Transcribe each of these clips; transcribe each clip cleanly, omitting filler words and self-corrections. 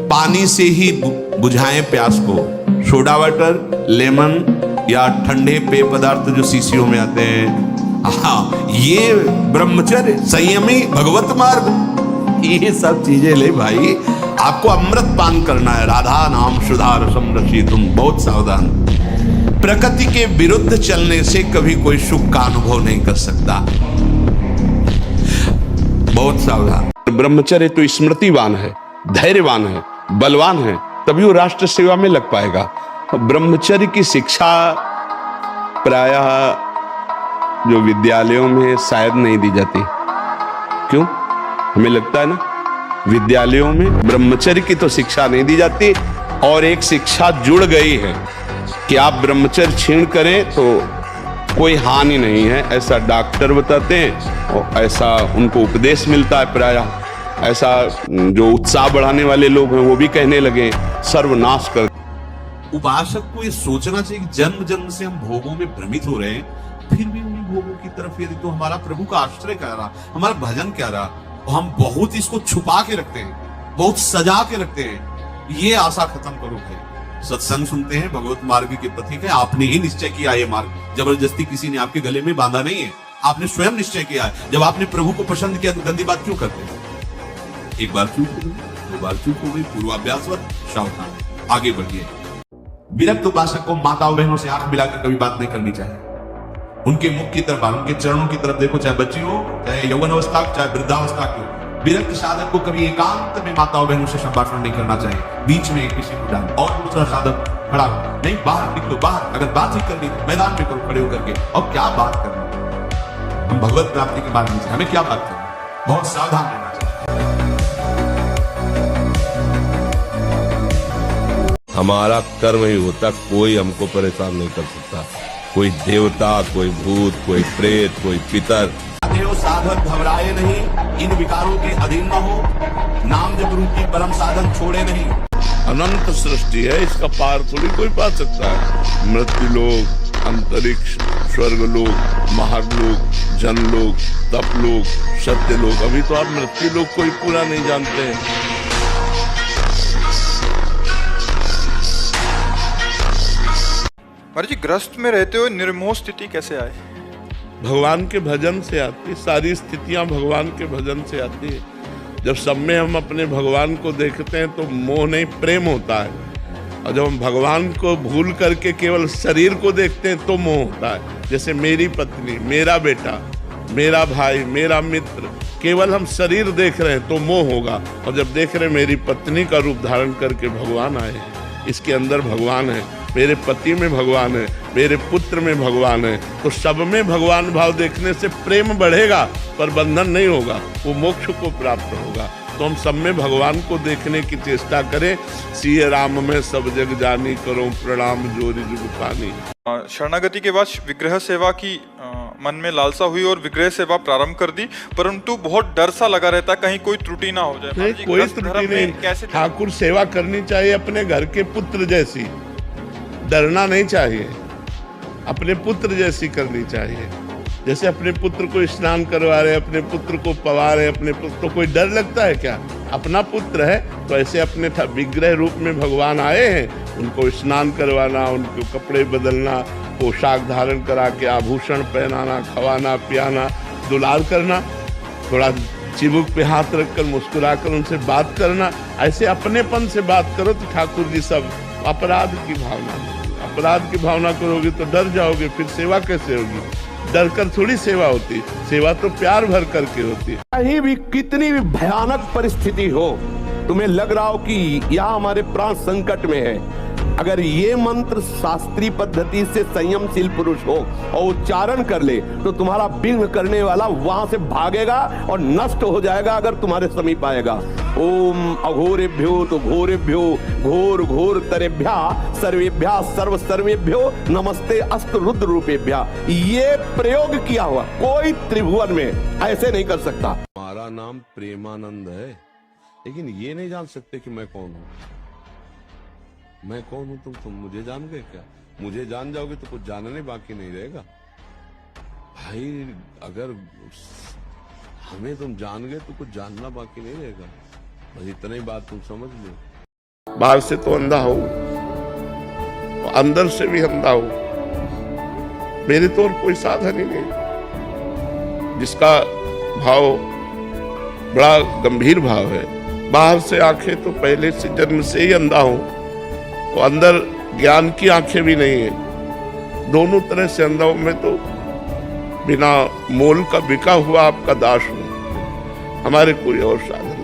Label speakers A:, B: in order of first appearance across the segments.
A: पानी से ही बुझाएं प्यास को। सोडा वाटर, लेमन या ठंडे पेय पदार्थ जो शीशियों में आते हैं, हाँ, ये ब्रह्मचर्य, संयमी, भगवत मार्ग, ये सब चीजें ले भाई। आपको अमृत पान करना है। राधा नाम सुधा रसम रसी, तुम बहुत सावधान। प्रकृति के विरुद्ध चलने से कभी कोई सुख का अनुभव नहीं कर सकता, बहुत सावधान। ब्रह्मचर्य तो स्मृतिवान है, धैर्यवान है, बलवान है, तभी वो राष्ट्र सेवा में लग पाएगा। ब्रह्मचर्य की शिक्षा प्रायः जो विद्यालयों में शायद नहीं दी जाती। क्यों? हमें लगता है ना, विद्यालयों में ब्रह्मचर्य की तो शिक्षा नहीं दी जाती, और एक शिक्षा जुड़ गई है कि आप ब्रह्मचर्य छीन करें तो कोई हानि नहीं है, ऐसा डॉक्टर बताते हैं और ऐसा उनको उपदेश मिलता है। प्रायः ऐसा जो उत्साह बढ़ाने वाले लोग हैं वो भी कहने लगे सर्वनाश कर। उपासक को ये सोचना चाहिए कि जन्म जन्म से हम भोगों में भ्रमित हो रहे हैं, फिर भी उन्हीं भोगों की तरफ यदि तो हमारा प्रभु का आश्रय क्या रहा, हमारा भजन क्या रहा, हम बहुत इसको छुपा के रखते हैं, बहुत सजा के रखते हैं। ये आशा खत्म करो भाई। सत्संग सुनते हैं, भगवत मार्ग के पथिक है, आपने ही निश्चय किया ये मार्ग, जबरदस्ती किसी ने आपके गले में बांधा नहीं है, आपने स्वयं निश्चय किया है। जब आपने प्रभु को पसंद किया तो गंदी बात क्यों करते हैं? एक बार चूक हो गई, दो बार चूक हो गई, पूर्वाभ्यासवत सावधान, आगे बढ़िए। विरक्त उपासक को माताओं बहनों से आंख मिलाकर कभी बात नहीं करनी चाहिए। उनके मुख की तरफ, उनके चरणों की तरफ देखो, चाहे बच्ची हो, चाहे यौवन अवस्था, चाहे वृद्धावस्था की हो। विरक्त साधक को कभी एकांत में माताओं बहनों से संभाषण नहीं करना चाहिए, बीच में किसी को डाल। और दूसरा साधक खड़ा हो, नहीं बाहर निकलो, बाहर अगर बात ही करनी तो मैदान में करो खड़े होकर के। और क्या बात करनी, हम भगवत प्राप्ति की बात नहीं चाहिए, हमें क्या बात करनी, बहुत सावधान रहना चाहिए।
B: हमारा कर्म ही होता, कोई हमको परेशान नहीं कर सकता, कोई देवता, कोई भूत, कोई प्रेत, कोई पितर।
A: देव साधक घबराए नहीं, इन विकारों के अधीन न हो, नाम जप रूपी परम साधन छोड़े नहीं।
B: अनंत सृष्टि है, इसका पार थोड़ी कोई पा सकता है। मृत्यु लोक, अंतरिक्ष, स्वर्ग लोक, महालोक, जनलोक, तपलोक, सत्य लोक। अभी तो आप मृत्यु लोक को ही पूरा नहीं जानते हैं।
C: महाराज जी, ग्रस्त में रहते हुए निर्मोह स्थिति कैसे आए?
B: भगवान के भजन से आती, सारी स्थितियां भगवान के भजन से आती है। जब सब में हम अपने भगवान को देखते हैं तो मोह नहीं, प्रेम होता है। और जब हम भगवान को भूल करके केवल शरीर को देखते हैं तो मोह होता है। जैसे मेरी पत्नी, मेरा बेटा, मेरा भाई, मेरा मित्र, केवल हम शरीर देख रहे हैं तो मोह होगा। और जब देख रहे हैं मेरी पत्नी का रूप धारण करके भगवान आए हैं, इसके अंदर भगवान है, मेरे पति में भगवान है, मेरे पुत्र में भगवान है, तो सब में भगवान भाव देखने से प्रेम बढ़ेगा, पर बंधन नहीं होगा, वो मोक्ष को प्राप्त होगा। तो हम सब में भगवान को देखने की चेष्टा करें। सिय राम में सब जग जानी, करो प्रणाम जोरी जुग पानी।
C: शरणागति के बाद विग्रह सेवा की मन में लालसा हुई और विग्रह सेवा प्रारंभ कर दी, परंतु बहुत डर सा लगा रहता, कहीं कोई त्रुटि ना हो जाए।
B: नहीं, कोई त्रुटि नहीं। ठाकुर सेवा करनी चाहिए अपने घर के पुत्र जैसी, डरना नहीं चाहिए, अपने पुत्र जैसी करनी चाहिए। जैसे अपने पुत्र को स्नान करवा रहे, अपने पुत्र को पवा रहे, अपने पुत्र को कोई डर लगता है क्या? अपना पुत्र है तो ऐसे अपने विग्रह रूप में भगवान आए हैं, उनको स्नान करवाना, उनको कपड़े बदलना, पोशाक धारण करा के आभूषण पहनाना, खवाना पियाना, दुलार करना, थोड़ा चिबुक पे हाथ रखकर मुस्कुराकर उनसे बात करना। ऐसे अपनेपन से बात करो तो ठाकुर जी सब अपराध की भावना करोगे तो डर जाओगे, फिर सेवा कैसे होगी? डर कर थोड़ी सेवा होती, सेवा तो प्यार भर करके होती है।
A: कहीं भी कितनी भी भयानक परिस्थिति हो, तुम्हें लग रहा हो कि यहाँ हमारे प्राण संकट में है, अगर ये मंत्र शास्त्रीय पद्धति से संयमशील पुरुष हो और उच्चारण कर ले तो तुम्हारा विघ्न करने वाला वहां से भागेगा और नष्ट हो जाएगा अगर तुम्हारे समीप आएगा। ओम अघोरेभ्यो तो घोरेभ्यो घोर घोर तरेभ्या सर्वेभ्या सर्व सर्वेभ्यो नमस्ते अस्त रुद्र रूपेभ्या। ये प्रयोग किया हुआ कोई त्रिभुवन में ऐसे नहीं कर सकता।
B: हमारा नाम प्रेमानंद है, लेकिन ये नहीं जान सकते कि मैं कौन हूँ। मैं कौन हूं, तुम मुझे जान गए क्या? मुझे जान जाओगे तो कुछ जानने बाकी नहीं रहेगा भाई। अगर हमें तुम जान गए तो कुछ जानना बाकी नहीं रहेगा। बस इतनी बात तुम समझ लो। बाहर से तो अंधा हो, तो अंदर से भी अंधा हो। मेरे तो और कोई साधन ही नहीं। जिसका भाव बड़ा गंभीर भाव है, बाहर से आंखें तो पहले से जन्म से ही अंधा हो, तो अंदर ज्ञान की आंखें भी नहीं है, दोनों तरह से अंधा हूं। मैं तो बिना मोल का बिका हुआ आपका दास हूं, हमारे कोई और साधन नहीं।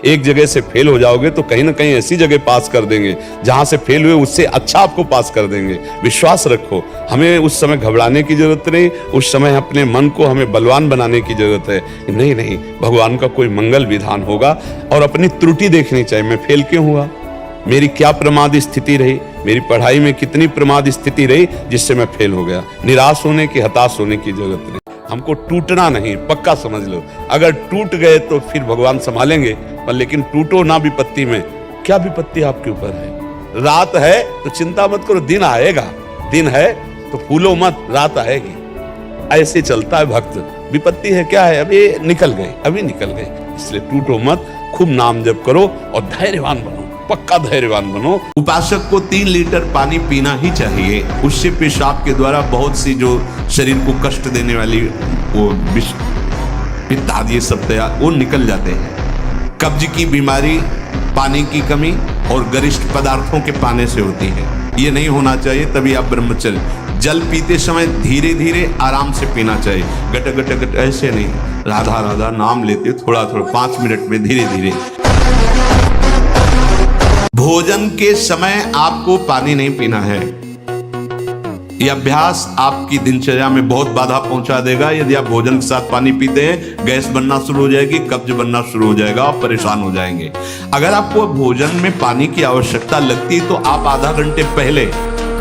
A: एक जगह से फेल हो जाओगे तो कहीं ना कहीं ऐसी जगह पास कर देंगे जहां से फेल हुए उससे अच्छा आपको पास कर देंगे। विश्वास रखो, हमें उस समय घबराने की जरूरत नहीं, उस समय अपने मन को हमें बलवान बनाने की जरूरत है। नहीं नहीं, भगवान का कोई मंगल विधान होगा और अपनी त्रुटि देखनी चाहिए। मैं फेल क्यों हुआ, मेरी क्या प्रमाद स्थिति रही, मेरी पढ़ाई में कितनी प्रमाद स्थिति रही जिससे मैं फेल हो गया। निराश होने की, हताश होने की जरूरत नहीं, हमको टूटना नहीं, पक्का समझ लो। अगर टूट गए तो फिर भगवान संभालेंगे, पर लेकिन टूटो ना विपत्ति में। क्या विपत्ति आपके ऊपर है? रात है तो चिंता मत करो, दिन आएगा। दिन है तो फूलो मत, रात आएगी। ऐसे चलता है भक्त। विपत्ति है क्या है, अभी निकल गए, अभी निकल गए, इसलिए टूटो मत, खूब नाम जप करो और धैर्यवान बनो, पक्का धैर्यवान बनो।
D: उपासक को 3 लीटर पानी पीना ही चाहिए। उससे पेशाब के द्वारा बहुत सी जो शरीर को कष्ट देने वाली वो विष पित्त आदि ये सब वो निकल जाते हैं। कब्ज की बीमारी पानी की कमी और गरिष्ठ पदार्थों के पाने से होती है, ये नहीं होना चाहिए। तभी आप ब्रह्मचर्य, जल पीते समय धीरे धीरे आराम से पीना चाहिए, गट गट गट ऐसे नहीं। राधा राधा नाम लेते थोड़ा थोड़ा 5 मिनट में धीरे धीरे। भोजन के समय आपको पानी नहीं पीना है। यह अभ्यास आपकी दिनचर्या में बहुत बाधा पहुंचा देगा। यदि आप भोजन के साथ पानी पीते हैं, गैस बनना शुरू हो जाएगी, कब्ज बनना शुरू हो जाएगा, आप परेशान हो जाएंगे। अगर आपको भोजन में पानी की आवश्यकता लगती है तो आप आधा घंटे पहले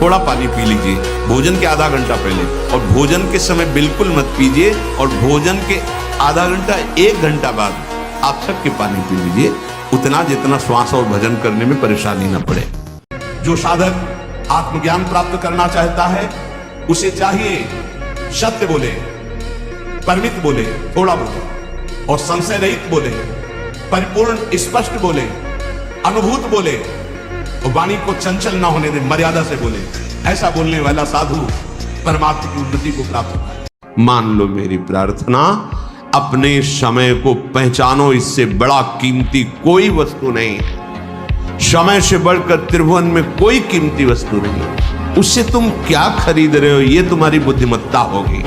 D: थोड़ा पानी पी लीजिए, भोजन के आधा घंटा पहले। और भोजन के समय बिल्कुल मत पीजिए, और भोजन के आधा घंटा 1 घंटा बाद आप छक के पानी पी लीजिए, उतना जितना श्वास और भजन करने में परेशानी न पड़े। जो साधक आत्मज्ञान प्राप्त करना चाहता है उसे चाहिए सत्य बोले, परिमित बोले, थोड़ा बोले, और संशय रहित बोले, परिपूर्ण स्पष्ट बोले, अनुभूत बोले, और वाणी को चंचल ना होने दे, मर्यादा से बोले। ऐसा बोलने वाला साधु परमात्मा की उन्नति को प्राप्त होगा। मान लो मेरी प्रार्थना, अपने समय को पहचानो, इससे बड़ा कीमती कोई वस्तु नहीं है। समय से बढ़कर त्रिभुवन में कोई कीमती वस्तु नहीं। उससे तुम क्या खरीद रहे हो, ये तुम्हारी बुद्धिमत्ता होगी।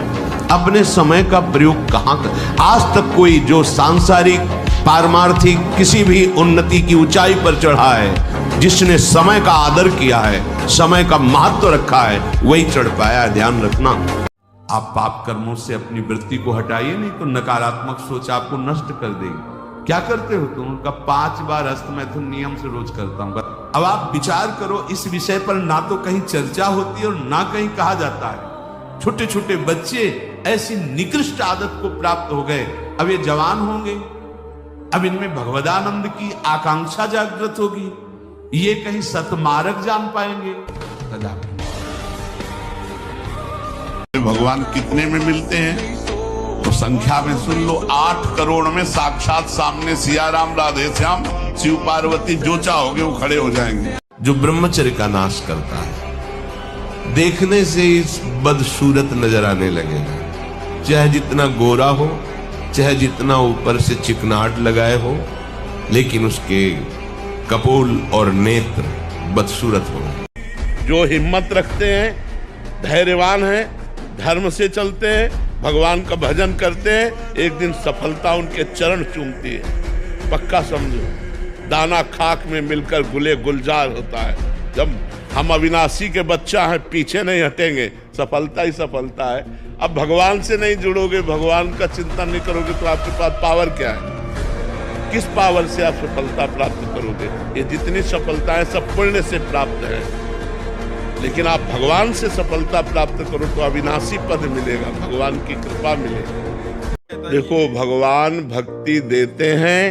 D: अपने समय का प्रयोग कहां कर। आज तक कोई जो सांसारिक पारमार्थिक किसी भी उन्नति की ऊंचाई पर चढ़ा है, जिसने समय का आदर किया है, समय का महत्व रखा है, वही चढ़ पाया। ध्यान रखना, आप पाप कर्मों से अपनी वृत्ति को हटाइए, नहीं तो नकारात्मक सोच आपको नष्ट कर देगी। क्या करते हो तुम? उनका 5 बार हस्तमैथुन नियम से रोज करता हूं। अब आप विचार करो, इस विषय पर ना तो कहीं चर्चा होती है और ना कहीं कहा जाता है। छोटे छोटे बच्चे ऐसी निकृष्ट आदत को प्राप्त हो गए, अब ये जवान होंगे, अब इनमें भगवदानंद की आकांक्षा जागृत होगी, ये कहीं सतमार्ग जान पाएंगे।
B: भगवान कितने में मिलते हैं तो संख्या में सुन लो, 8 करोड़ में साक्षात सामने सिया राम, राधे श्याम, शिव पार्वती, जो चाहोगे वो खड़े हो जाएंगे।
D: जो ब्रह्मचर्य का नाश करता है, देखने से इस बदसूरत नजर आने लगेगा, चाहे जितना गोरा हो, चाहे जितना ऊपर से चिकनाट लगाए हो, लेकिन उसके कपोल और नेत्र बदसूरत हो।
B: जो हिम्मत रखते हैं, धैर्यवान हैं, धर्म से चलते हैं, भगवान का भजन करते हैं, एक दिन सफलता उनके चरण चूमती है। पक्का समझो, दाना खाक में मिलकर गुले गुलजार होता है। जब हम अविनाशी के बच्चा हैं, पीछे नहीं हटेंगे, सफलता ही सफलता है। अब भगवान से नहीं जुड़ोगे, भगवान का चिंतन नहीं करोगे तो आपके पास पावर क्या है? किस पावर से आप सफलता प्राप्त करोगे? ये जितनी सफलताएं सब पुण्य से प्राप्त है, लेकिन आप भगवान से सफलता प्राप्त करो तो अविनाशी पद मिलेगा, भगवान की कृपा मिलेगी। देखो, भगवान भक्ति देते हैं,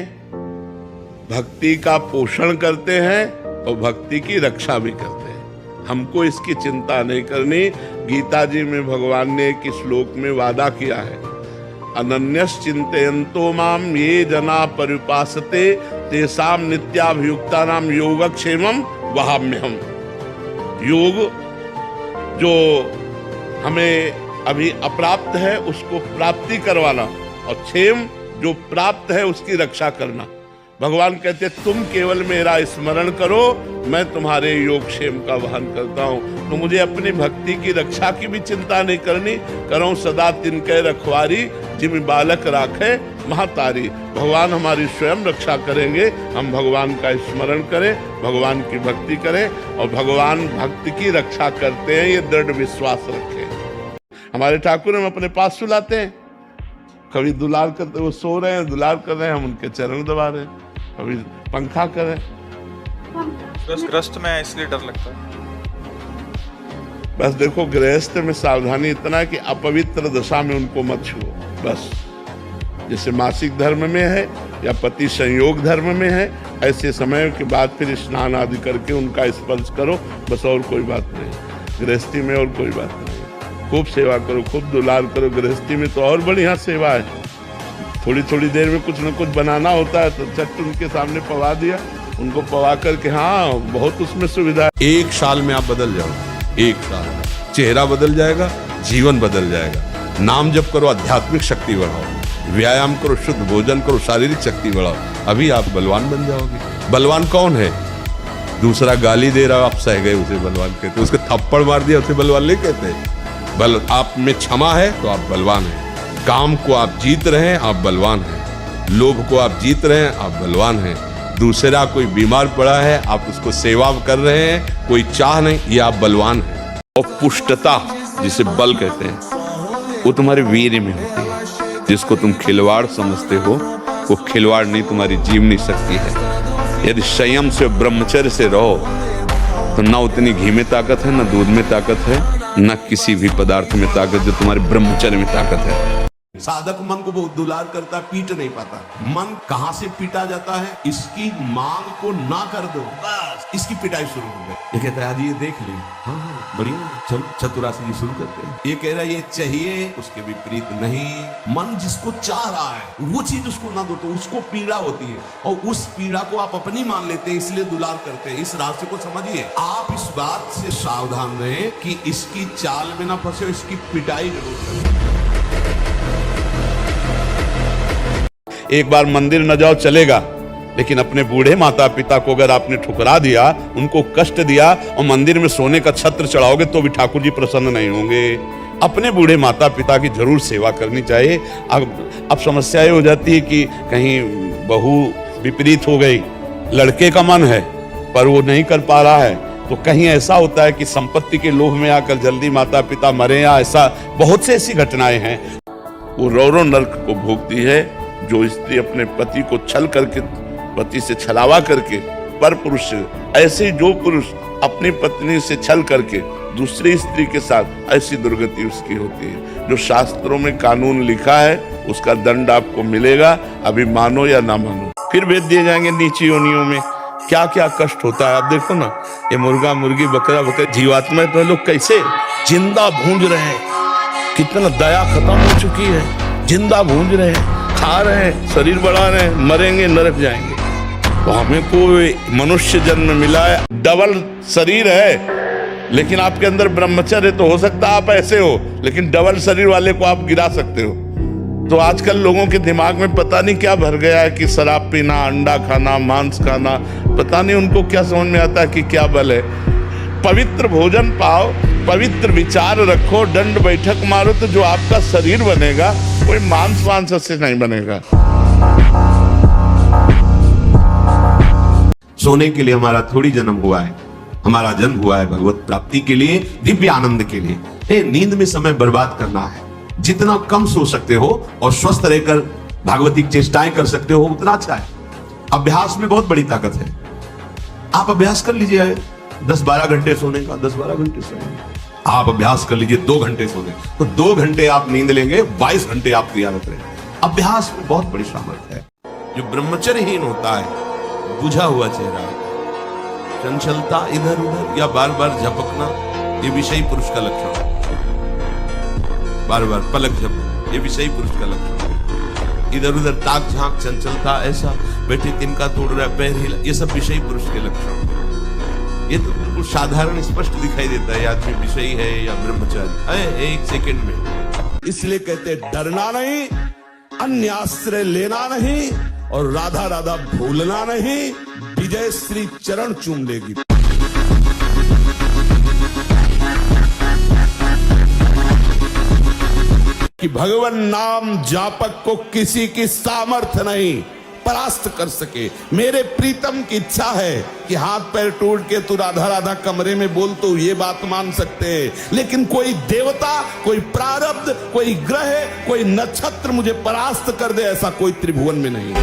B: भक्ति का पोषण करते हैं और भक्ति की रक्षा भी करते हैं। हमको इसकी चिंता नहीं करनी। गीता जी में भगवान ने एक श्लोक में वादा किया है, अनन्यस चिंतयन्तो माम ये जना परिपासते तेसाम नित्याभियुक्तानाम योगक्षेमम वहाम्यहम्। योग जो हमें अभी अप्राप्त है उसको प्राप्ति करवाना, और क्षेम जो प्राप्त है उसकी रक्षा करना। भगवान कहते तुम केवल मेरा स्मरण करो, मैं तुम्हारे योग क्षेम का वहन करता हूँ। तो मुझे अपनी भक्ति की रक्षा की भी चिंता नहीं करनी, करो सदा तिनके रखवारी, जिम बालक राखे महातारी। भगवान हमारी स्वयं रक्षा करेंगे, हम भगवान का स्मरण करें, भगवान की भक्ति करें, और भगवान भक्ति की रक्षा करते हैं, ये दृढ़ विश्वास रखें। हमारे ठाकुर हम अपने पास सुलाते हैं, कभी दुलार करते, वो सो रहे हैं दुलार कर रहे हैं, हम उनके चरण दबा रहे हैं, कभी पंखा करें।
C: ग्रस्त में है इसलिए डर लगता है।
B: बस देखो गृहस्थ में सावधानी इतना है कि अपवित्र दशा में उनको मत छुओ, बस। जैसे मासिक धर्म में है या पति संयोग धर्म में है, ऐसे समय के बाद फिर स्नान आदि करके उनका स्पर्श करो, बस, और कोई बात नहीं। गृहस्थी में और कोई बात नहीं। खूब सेवा करो, खूब दुलार करो। गृहस्थी में तो और बढ़िया सेवा है, थोड़ी थोड़ी देर में कुछ न कुछ बनाना होता है तो चट उनके सामने पवा दिया, उनको पवा करके, हाँ बहुत उसमें सुविधा है।
A: एक साल में आप बदल जाओगे, एक साल में चेहरा बदल जाएगा, जीवन बदल जाएगा। नाम जप करो, आध्यात्मिक शक्ति बढ़ाओ, व्यायाम करो, शुद्ध भोजन करो, शारीरिक शक्ति बढ़ाओ, अभी आप बलवान बन जाओगे। बलवान कौन है? दूसरा गाली दे रहा, आप सह गए उसे बलवान कहते, उसके थप्पड़ मार दिया उसे बलवान नहीं कहते। बल आप में क्षमा है तो आप बलवान हैं। काम को आप जीत रहे हैं, आप बलवान हैं। लोभ को आप जीत रहे हैं, आप बलवान हैं। दूसरा कोई बीमार पड़ा है, आप उसको सेवा कर रहे हैं, कोई चाह नहीं, ये आप बलवान हैं। और पुष्टता जिसे बल कहते हैं, वो तुम्हारे वीर्य में होती है। जिसको तुम खिलवाड़ समझते हो, वो खिलवाड़ नहीं, तुम्हारी जीवनी शक्ति है। यदि संयम से, ब्रह्मचर्य से रहो तो ना उतनी घी में ताकत है, ना दूध में ताकत है, न किसी भी पदार्थ में ताकत जो तुम्हारे ब्रह्मचर्य में ताकत है।
D: साधक मन को बहुत दुलार करता, पीट नहीं पाता। मन कहां से पीटा जाता है? इसकी मांग को ना कर दो, बस इसकी पिटाई शुरू हो गई। ये कहता है आज ये देख ले, हाँ बढ़िया, चल चतुरासी जी शुरू करते हैं। ये कह रहा है ये चाहिए, उसके विपरीत नहीं। मन जिसको चाह रहा है वो चीज उसको ना दो तो उसको पीड़ा होती है, और उस पीड़ा को आप अपनी मान लेते हैं, इसलिए दुलार करते हैं। इस रास्ते को समझिए, आप इस बात से सावधान रहें कि इसकी चाल में ना फंसे, इसकी पिटाई जरूर करें।
A: एक बार मंदिर न जाओ चलेगा, लेकिन अपने बूढ़े माता पिता को अगर आपने ठुकरा दिया, उनको कष्ट दिया, और मंदिर में सोने का छत्र चढ़ाओगे तो भी ठाकुर जी प्रसन्न नहीं होंगे। अपने बूढ़े माता पिता की जरूर सेवा करनी चाहिए। अब समस्या ये हो जाती है कि कहीं बहू विपरीत हो गई, लड़के का मन है पर वो नहीं कर पा रहा है, तो कहीं ऐसा होता है कि संपत्ति के लोभ में आकर जल्दी माता पिता मरे, या ऐसा बहुत से ऐसी घटनाएं हैं।
B: वो रो नरक को भोगती है जो स्त्री अपने पति को छल करके, पति से छलावा करके, पर पुरुष ऐसे जो पुरुष अपनी पत्नी से छल करके दूसरी स्त्री के साथ, ऐसी दुर्गति उसकी होती है। जो शास्त्रों में कानून लिखा है उसका दंड आपको मिलेगा, अभी मानो या ना मानो। फिर भेज दिए जाएंगे नीची योनियों में। क्या क्या कष्ट होता है आप देखो ना, ये मुर्गा मुर्गी बकरा बकरा जीवात्मा तो लोग कैसे जिंदा भूंज रहे हैं, कितना दया खत्म हो चुकी है, जिंदा भूंज रहे हैं, खा रहे हैं, शरीर बढ़ा रहे हैं, मरेंगे नरक जाएंगे। तो हमें कोई मनुष्य जन्म मिला है, डबल शरीर है, लेकिन आपके अंदर ब्रह्मचर्य तो हो सकता है आप ऐसे हो, लेकिन डबल शरीर वाले को आप गिरा सकते हो। तो आजकल लोगों के दिमाग में पता नहीं क्या भर गया है कि शराब पीना, अंडा खाना, मांस खाना, पता नहीं उनको क्या समझ में आता है कि क्या बल है। पवित्र भोजन पाओ, पवित्र विचार रखो, दंड बैठक मारो, तो जो आपका शरीर बनेगा कोई मांस से नहीं बनेगा।
D: सोने के लिए हमारा थोड़ी जन्म हुआ है, हमारा जन्म हुआ है भगवत प्राप्ति के लिए, दिव्य आनंद के लिए। नींद में समय बर्बाद करना है, जितना कम सो सकते हो और स्वस्थ रहकर भागवतिक चेष्टाएं कर सकते हो उतना अच्छा है। अभ्यास में बहुत बड़ी ताकत है। आप अभ्यास कर लीजिए 10-12 घंटे सोने का, 10-12 घंटे सोने। आप अभ्यास कर लीजिए 2 घंटे सोने, तो 2 घंटे आप नींद लेंगे, 22 घंटे आप क्रियारत रहेंगे। अभ्यास में बहुत बड़ी सामर्थ्य है। जो ब्रह्मचर्यहीन होता है, बुझा हुआ चेहरा, चंचलता इधर उधर या बार बार झपकना, ये विषयी पुरुष का लक्षण है। बार बार पलक झपकना, ये विषयी पुरुष का लक्षण है। इधर उधर ताक झांक, चंचलता, ऐसा बैठे तिनका तोड़ रहा है, पैर हिला, ये सब विषयी पुरुष के लक्षण। ये तो बिल्कुल साधारण स्पष्ट दिखाई देता है आदमी विषयी है या ब्रह्मचारी है, एक सेकंड में।
B: इसलिए कहते डरना नहीं, अन्य आश्रय लेना नहीं और राधा राधा भूलना नहीं, विजय श्री चरण चूम लेगी। कि भगवान नाम जापक को किसी की सामर्थ्य नहीं परास्त कर सके। मेरे प्रीतम की इच्छा है कि हाथ पैर टूट के तू राधा राधा कमरे में बोल तो ये बात मान सकते हैं, लेकिन कोई देवता, कोई प्रारब्ध, कोई ग्रह, कोई नक्षत्र मुझे परास्त कर दे, ऐसा कोई त्रिभुवन में नहीं।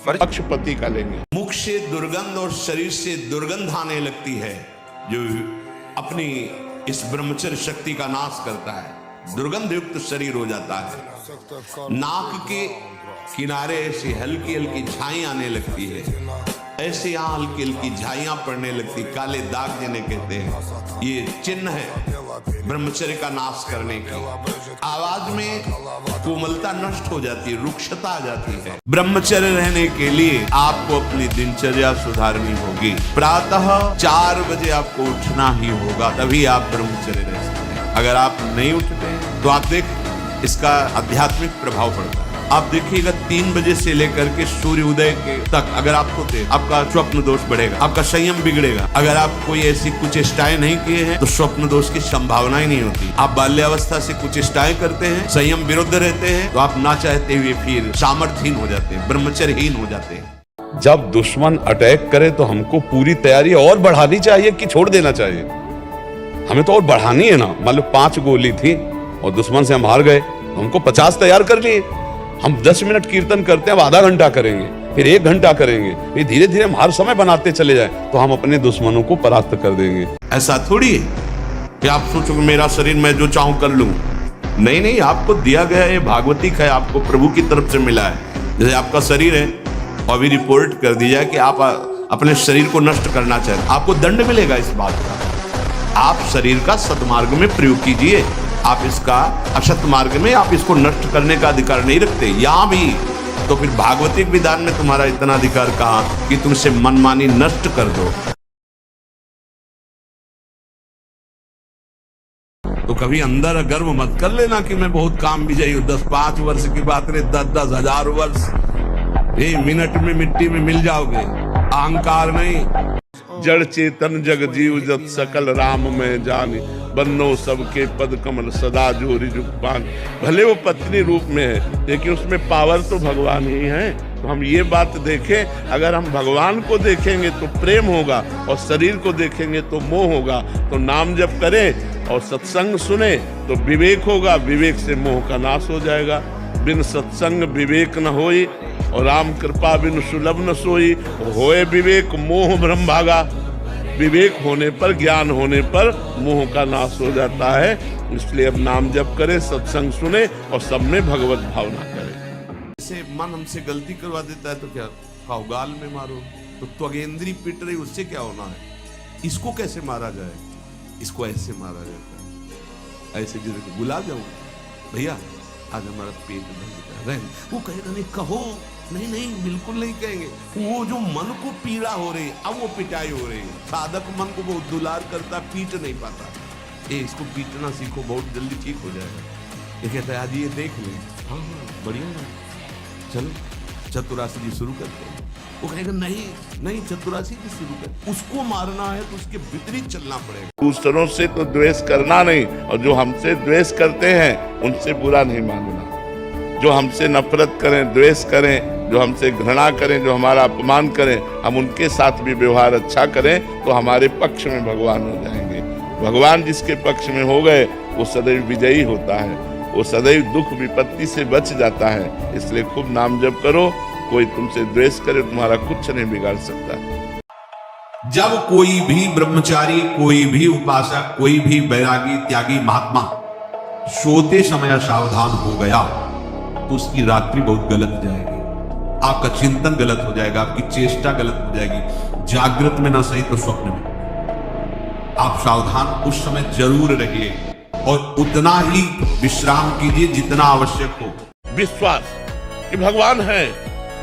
B: पक्षपति का लेंगे।
D: मुख से दुर्गंध और शरीर से दुर्गंध आने लगती है, जो अपनी इस ब्रह्मचर्य शक्ति का नाश करता है, दुर्गंध युक्त शरीर हो जाता है। नाक के किनारे ऐसी हल्की हल्की झाई आने लगती है, ऐसे यहाँ हल्की हल्की झाइयां पड़ने लगती, काले दाग जिन्हें कहते हैं, ये चिन्ह है ब्रह्मचर्य का नाश करने की। आवाज में कोमलता नष्ट हो जाती है, रुक्षता आ जाती है। ब्रह्मचर्य रहने के लिए आपको अपनी दिनचर्या सुधारनी होगी। प्रातः 4 बजे आपको उठना ही होगा, तभी आप ब्रह्मचर्य रह सकते हैं। अगर आप नहीं उठते तो आप देख इसका आध्यात्मिक प्रभाव पड़ता है। आप देखिएगा 3 बजे से लेकर के सूर्य उदय के तक अगर आप सोते, आपका स्वप्न दोष बढ़ेगा, आपका संयम बिगड़ेगा। अगर आप कोई ऐसी कुचेष्टाएं नहीं किए हैं तो स्वप्न दोष की संभावना ही नहीं होती। आप बाल्यावस्था से कुचेष्टाएं करते हैं, संयम विरुद्ध रहते हैं, तो आप ना चाहते हुए फिर सामर्थ्यहीन हो जाते हैं, ब्रह्मचर्यहीन हो जाते हैं।
A: जब दुश्मन अटैक करे तो हमको पूरी तैयारी और बढ़ानी चाहिए कि छोड़ देना चाहिए? हमें तो और बढ़ानी है ना। मान लो 5 गोली थी और दुश्मन से हम हार गए, हमको 50 तैयार कर लिए। हम 10 मिनट कीर्तन करते हैं, अब आधा घंटा करेंगे, फिर 1 घंटा करेंगे, फिर धीरे धीरे हम हर समय बनाते चले जाए तो हम अपने दुश्मनों को परास्त कर देंगे।
D: ऐसा थोड़ी है कि आप सोचो कि मेरा शरीर मैं जो चाहूं कर लूं। नहीं नहीं, आपको दिया गया ये भागवतिक है, आपको प्रभु की तरफ से मिला है। जैसे आपका शरीर है और अभी रिपोर्ट कर दी जाए कि आप अपने शरीर को नष्ट करना चाहते, आपको दंड मिलेगा इस बात का। आप शरीर का सद्मार्ग में प्रयोग कीजिए, आप इसका असत मार्ग में आप इसको नष्ट करने का अधिकार नहीं रखते। यहां भी तो फिर भागवतिक विधान में तुम्हारा इतना अधिकार कहां कि तुमसे मनमानी नष्ट कर दो। तो कभी अंदर गर्व मत कर लेना कि मैं बहुत काम विजयी हूं। 10-5 वर्ष की बात रे, 10-10 हजार वर्ष 1 मिनट में मिट्टी में मिल जाओगे। अहंकार नहीं।
B: जड़ चेतन जग जीव जत सकल राम में जानी, बन्नो सबके पद कमल सदा जोरी जुगपान। भले वो पत्नी रूप में है लेकिन उसमें पावर तो भगवान ही है। तो हम ये बात देखें, अगर हम भगवान को देखेंगे तो प्रेम होगा और शरीर को देखेंगे तो मोह होगा। तो नाम जप करें और सत्संग सुने तो विवेक होगा, विवेक से मोह का नाश हो जाएगा। बिन सत्संग विवेक न होई और राम कृपा बिन सुलभ न सोई। होए विवेक मोह भ्रम भागा। विवेक होने पर, ज्ञान होने पर मोह का नाश हो जाता है। इसलिए अब नाम जप करें, सत्संग सुने और सब में भगवत भावना करें।
D: जैसे मन हमसे गलती करवा देता है तो क्या खाओ, गाल में मारो। तो त्वगेंद्री पिट रही, उससे क्या होना है? इसको कैसे मारा जाए? इसको ऐसे मारा जाता है, ऐसे जैसे गुलाब जाऊं भैया आज हमारा पेट नहीं, वो कहेगा नहीं, कहो नहीं नहीं बिल्कुल नहीं कहेंगे। वो जो मन को पीड़ा हो रही है, अब वो पिटाई हो रही है। साधक मन को बहुत दुलार करता, पीट नहीं पाता। इसको पीटना सीखो, बहुत जल्दी ठीक हो जाएगा। ये कहता है आज ये देख ले, हाँ बढ़िया है, चलो चतुरासी जी शुरू करते हैं। वो कहेगा नहीं नहीं चतुरासी जी शुरू कर। उसको मारना है तो उसके विपरीत चलना पड़ेगा।
B: दूसरों से तो द्वेष करना नहीं, और जो हमसे द्वेष करते हैं उनसे बुरा नहीं मानना। जो हमसे नफरत करें, द्वेष करें, जो हमसे घृणा करें, जो हमारा अपमान करें, हम उनके साथ भी व्यवहार अच्छा करें तो हमारे पक्ष में भगवान हो जाएंगे। भगवान जिसके पक्ष में हो गए वो सदैव विजयी होता है, वो सदैव दुख विपत्ति से बच जाता है। इसलिए खूब नाम जप करो, कोई तुमसे द्वेष करे तुम्हारा कुछ नहीं बिगाड़ सकता।
D: जब कोई भी ब्रह्मचारी, कोई भी उपासक, कोई भी बैरागी त्यागी महात्मा सोते समय सावधान हो गया तो उसकी रात्रि बहुत गलत जाएगी, आपका चिंतन गलत हो जाएगा, आपकी चेष्टा गलत हो जाएगी। जागृत में ना सही तो स्वप्न में आप सावधान उस समय जरूर रहिए और उतना ही विश्राम कीजिए जितना आवश्यक हो।
B: विश्वास कि भगवान है,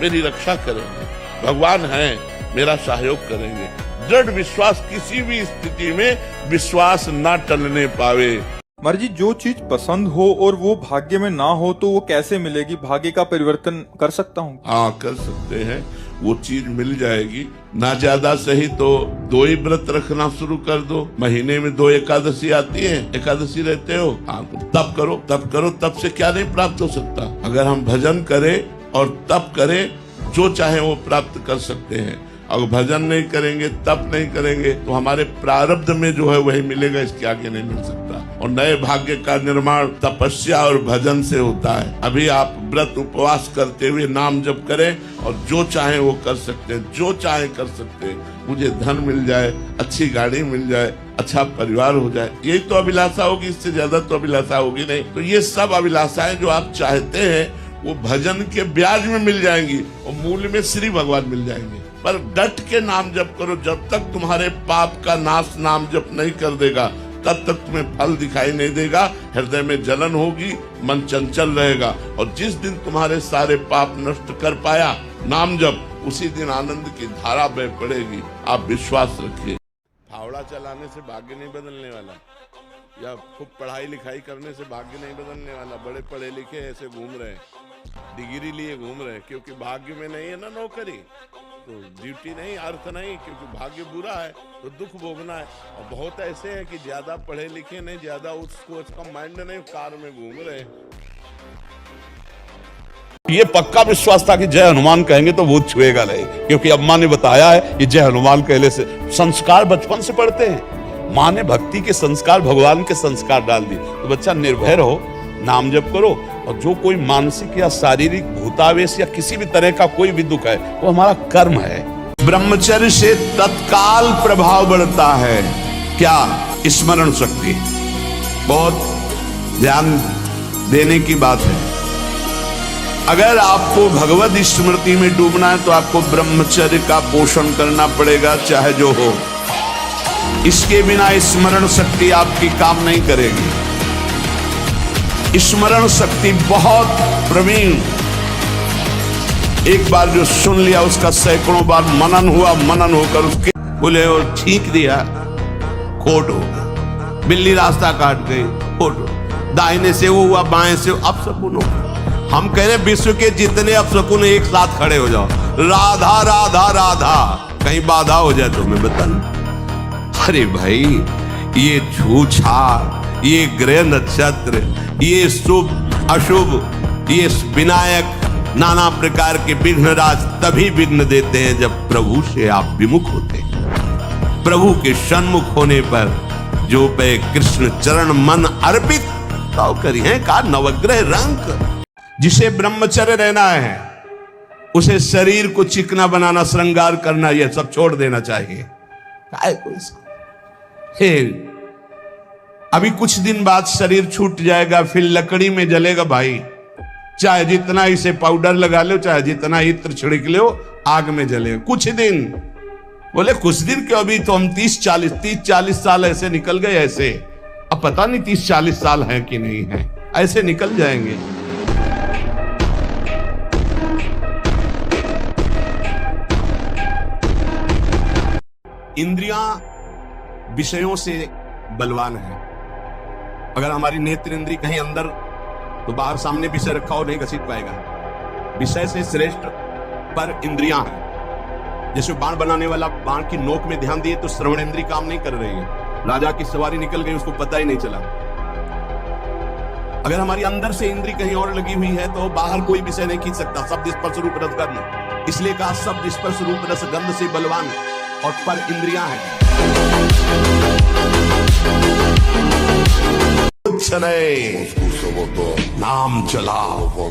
B: मेरी रक्षा करेंगे, भगवान है, मेरा सहयोग करेंगे। दृढ़ विश्वास, किसी भी स्थिति में विश्वास ना टलने पावे।
C: महाराज जी, जो चीज पसंद हो और वो भाग्य में ना हो तो वो कैसे मिलेगी? भाग्य का परिवर्तन कर सकता हूँ?
B: हाँ, कर सकते हैं, वो चीज मिल जाएगी। ना ज्यादा सही तो 2 ही व्रत रखना शुरू कर दो। महीने में 2 एकादशी आती है, एकादशी रहते हो, हाँ तो तप करो, तप करो। तप से क्या नहीं प्राप्त हो सकता? अगर हम भजन करें और तप करें, जो चाहे वो प्राप्त कर सकते हैं। अगर भजन नहीं करेंगे, तप नहीं करेंगे, तो हमारे प्रारब्ध में जो है वही मिलेगा, इसके आगे नहीं मिल सकता। और नए भाग्य का निर्माण तपस्या और भजन से होता है। अभी आप व्रत उपवास करते हुए नाम जप करें और जो चाहे वो कर सकते हैं, जो चाहे कर सकते हैं। मुझे धन मिल जाए, अच्छी गाड़ी मिल जाए, अच्छा परिवार हो जाए, यही तो अभिलाषा होगी, इससे ज्यादा तो अभिलाषा होगी नहीं। तो ये सब अभिलाषाएं जो आप चाहते हैं वो भजन के ब्याज में मिल जाएंगी और मूल में श्री भगवान मिल जाएंगे। पर डट के नाम जप करो। जब तक तुम्हारे पाप का नाश नाम जप नहीं कर देगा, तब तक तुम्हें फल दिखाई नहीं देगा। हृदय में जलन होगी, मन चंचल रहेगा। और जिस दिन तुम्हारे सारे पाप नष्ट कर पाया नाम जप, उसी दिन आनंद की धारा बह पड़ेगी। आप विश्वास रखिए। फावड़ा चलाने से भाग्य नहीं बदलने वाला, या खूब पढ़ाई लिखाई करने से भाग्य नहीं बदलने वाला। बड़े पढ़े लिखे ऐसे घूम रहे हैं, डिग्री लिए घूम रहे हैं, क्योंकि भाग्य में नहीं है ना नौकरी, तो ड्यूटी नहीं, अर्थ नहीं, क्योंकि भाग्य बुरा है तो दुख भोगना है। और बहुत ऐसे हैं कि ज्यादा पढ़े लिखे नहीं, ज्यादा उसको उसका माइंड नहीं, कार में घूम रहे हैं।
A: ये पक्का विश्वास था कि जय हनुमान कहेंगे तो भूत छुएगा नहीं, क्योंकि अब माँ ने बताया है कि जय हनुमान कहने से संस्कार बचपन से पढ़ते हैं। माँ ने भक्ति के संस्कार, भगवान के संस्कार डाल दिए। तो बच्चा निर्भय रहो, नाम जप करो, और जो कोई मानसिक या शारीरिक भूतावेश या किसी भी तरह का कोई भी दुख है, वो हमारा कर्म है।
D: ब्रह्मचर्य से तत्काल प्रभाव बढ़ता है। क्या? स्मरण शक्ति। बहुत ध्यान देने की बात है। अगर आपको भगवत स्मृति में डूबना है तो आपको ब्रह्मचर्य का पोषण करना पड़ेगा, चाहे जो हो। इसके बिना स्मरण शक्ति आपकी काम नहीं करेगी। स्मरण शक्ति बहुत प्रवीण, एक बार जो सुन लिया उसका सैकड़ों बार मनन हुआ, मनन होकर उसके बोले और छींक दिया, खोट हो। बिल्ली रास्ता काट गई, खोट हो। दाहिने से वो हुआ, बाएं से अपशकुन हो। हम कह रहे विश्व के जितने अपशकुन एक साथ खड़े हो जाओ, राधा राधा राधा, कहीं बाधा हो जाए तो मैं बताना। अरे भाई, ये छूछाड़, ये ग्रह नक्षत्र, ये शुभ अशुभ, ये विनायक, नाना प्रकार के विघ्नराज तभी विघ्न देते हैं जब प्रभु से आप विमुख होते हैं। प्रभु के सन्मुख होने पर जो पे कृष्ण चरण मन अर्पित तो करिए का नवग्रह रंग। जिसे ब्रह्मचर्य रहना है उसे शरीर को चिकना बनाना, श्रृंगार करना, यह सब छोड़ देना चाहिए। अभी कुछ दिन बाद शरीर छूट जाएगा, फिर लकड़ी में जलेगा भाई। चाहे जितना इसे पाउडर लगा लो, चाहे जितना इत्र छिड़क लो, आग में जलेगा कुछ दिन। बोले कुछ दिन क्यों? अभी तो हम 30-40 साल ऐसे निकल गए। ऐसे अब पता नहीं 30-40 साल हैं कि नहीं है, ऐसे निकल जाएंगे। इंद्रियां विषयों से बलवान है। अगर हमारी नेत्र इंद्री कहीं अंदर, तो बाहर सामने विषय रखा हो नहीं घसीट पाएगा। विषय से श्रेष्ठ पर इंद्रियां हैं। जैसे बाण बनाने वाला बाण की नोक में ध्यान दिए तो श्रवण इंद्री काम नहीं कर रही है, राजा की सवारी निकल गई, उसको पता ही नहीं चला। अगर हमारी अंदर से इंद्री कहीं और लगी हुई है तो बाहर कोई विषय नहीं खींच सकता। शब्द स्पर्श रूप रस गंध, इसलिए कहा शब्द स्पर्श रूप रस गंध से बलवान और पर इंद्रियां हैं। नाम चलाओ,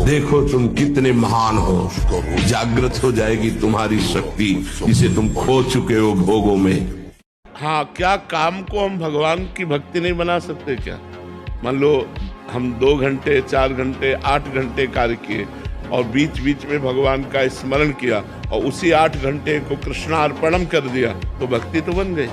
D: देखो तुम कितने महान हो। जागृत हो जाएगी तुम्हारी शक्ति जिसे तुम खो चुके हो भोगों में।
B: हाँ, क्या काम को हम भगवान की भक्ति नहीं बना सकते क्या? मान लो हम 2 घंटे, 4 घंटे, 8 घंटे कार्य किए और बीच बीच में भगवान का स्मरण किया और उसी 8 घंटे को कृष्णार्पणम कर दिया, तो भक्ति तो बन गई।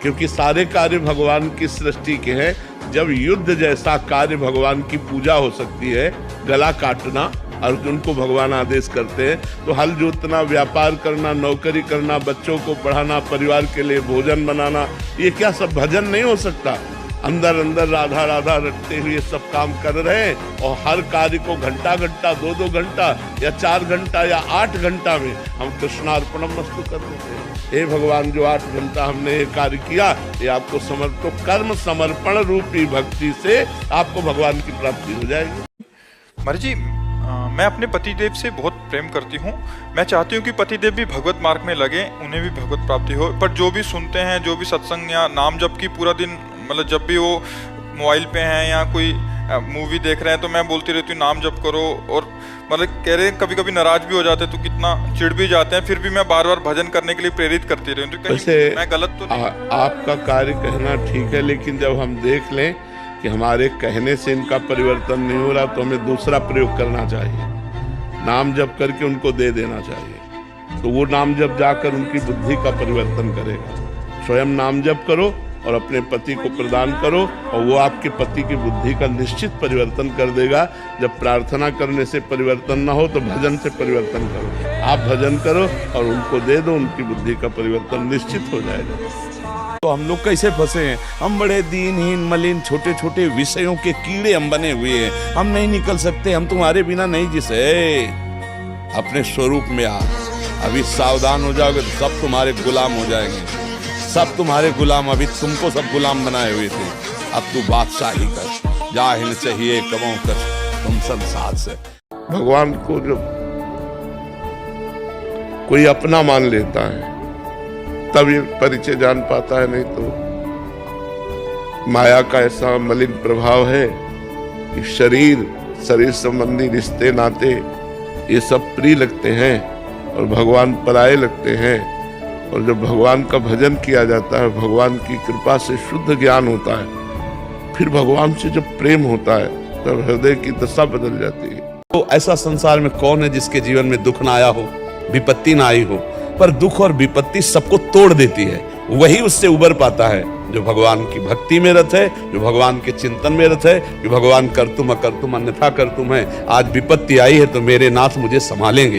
B: क्योंकि सारे कार्य भगवान की सृष्टि के हैं। जब युद्ध जैसा कार्य भगवान की पूजा हो सकती है, गला काटना, अर्जुन को भगवान आदेश करते हैं, तो हल जोतना, व्यापार करना, नौकरी करना, बच्चों को पढ़ाना, परिवार के लिए भोजन बनाना, ये क्या सब भजन नहीं हो सकता? अंदर अंदर राधा राधा रटते हुए सब काम कर रहे हैं और हर कार्य को घंटा घंटा, 2-2 घंटा या 4 घंटा या 8 घंटा में हम कृष्णार्पणम मस्तु कर देते हैं। हे भगवान, जो 8 घंटा हमने ये कार्य किया, ये आपको समर्पण, तो कर्म समर्पण रूपी भक्ति से आपको भगवान की प्राप्ति हो जाएगी।
C: महाराज जी, मैं अपने पतिदेव से बहुत प्रेम करती हूँ। मैं चाहती हूँ कि पतिदेव भी भगवत मार्ग में लगे, उन्हें भी भगवत प्राप्ति हो। पर जो भी सुनते हैं, जो भी सत्संग या नाम जप की पूरा दिन, मतलब जब भी वो मोबाइल पे हैं या कोई मूवी देख रहे हैं, तो मैं बोलती रहती हूँ नाम जप करो, और मतलब कह रहे हैं कभी कभी नाराज भी हो जाते हैं, तो कितना चिढ़ भी जाते हैं, फिर भी मैं बार बार भजन करने के लिए प्रेरित करती रही हूँ। तो मैं गलत तो नहीं?
B: आपका कार्य कहना ठीक है, लेकिन जब हम देख लें कि हमारे कहने से इनका परिवर्तन नहीं हो रहा, तो हमें दूसरा प्रयोग करना चाहिए। नाम जप करके उनको दे देना चाहिए, तो वो नाम जप जाकर उनकी बुद्धि का परिवर्तन करेगा। स्वयं नाम जप करो और अपने पति को प्रदान करो, और वो आपके पति की बुद्धि का निश्चित परिवर्तन कर देगा। जब प्रार्थना करने से परिवर्तन ना हो, तो भजन से परिवर्तन करो। आप भजन करो और उनको दे दो, उनकी बुद्धि का परिवर्तन निश्चित हो जाएगा।
A: तो हम लोग कैसे फंसे हैं? हम बड़े दीनहीन, मलिन, छोटे छोटे विषयों के कीड़े हम बने हुए हैं। हम नहीं निकल सकते, हम तुम्हारे बिना नहीं जी सके। अपने स्वरूप में आ, अभी सावधान हो जाओगे तो सब तुम्हारे गुलाम हो जाएंगे, सब तुम्हारे गुलाम। अभी तुमको सब गुलाम बनाए हुए थे, अब तू बादशाही कर, जाहिल चाहिए कमाओ कर तुम संसार से।
B: भगवान को जब कोई अपना मान लेता है, तब ये परिचय जान पाता है, नहीं तो माया का ऐसा मलिन प्रभाव है कि शरीर संबंधी रिश्ते नाते ये सब प्रिय लगते हैं और भगवान पराये लगते हैं। और जब भगवान का भजन किया जाता है, भगवान की कृपा से शुद्ध ज्ञान होता है, फिर भगवान से जब प्रेम होता है, तब हृदय की दशा बदल जाती है।
A: तो ऐसा संसार में कौन है जिसके जीवन में दुख ना आया हो, विपत्ति ना आई हो? पर दुख और विपत्ति सबको तोड़ देती है, वही उससे उबर पाता है जो भगवान की भक्ति में रत है, जो भगवान के चिंतन में रत है, जो भगवान करतुम अकर्तुम अन्यथा करतुम है। आज विपत्ति आई है तो मेरे नाथ मुझे संभालेंगे,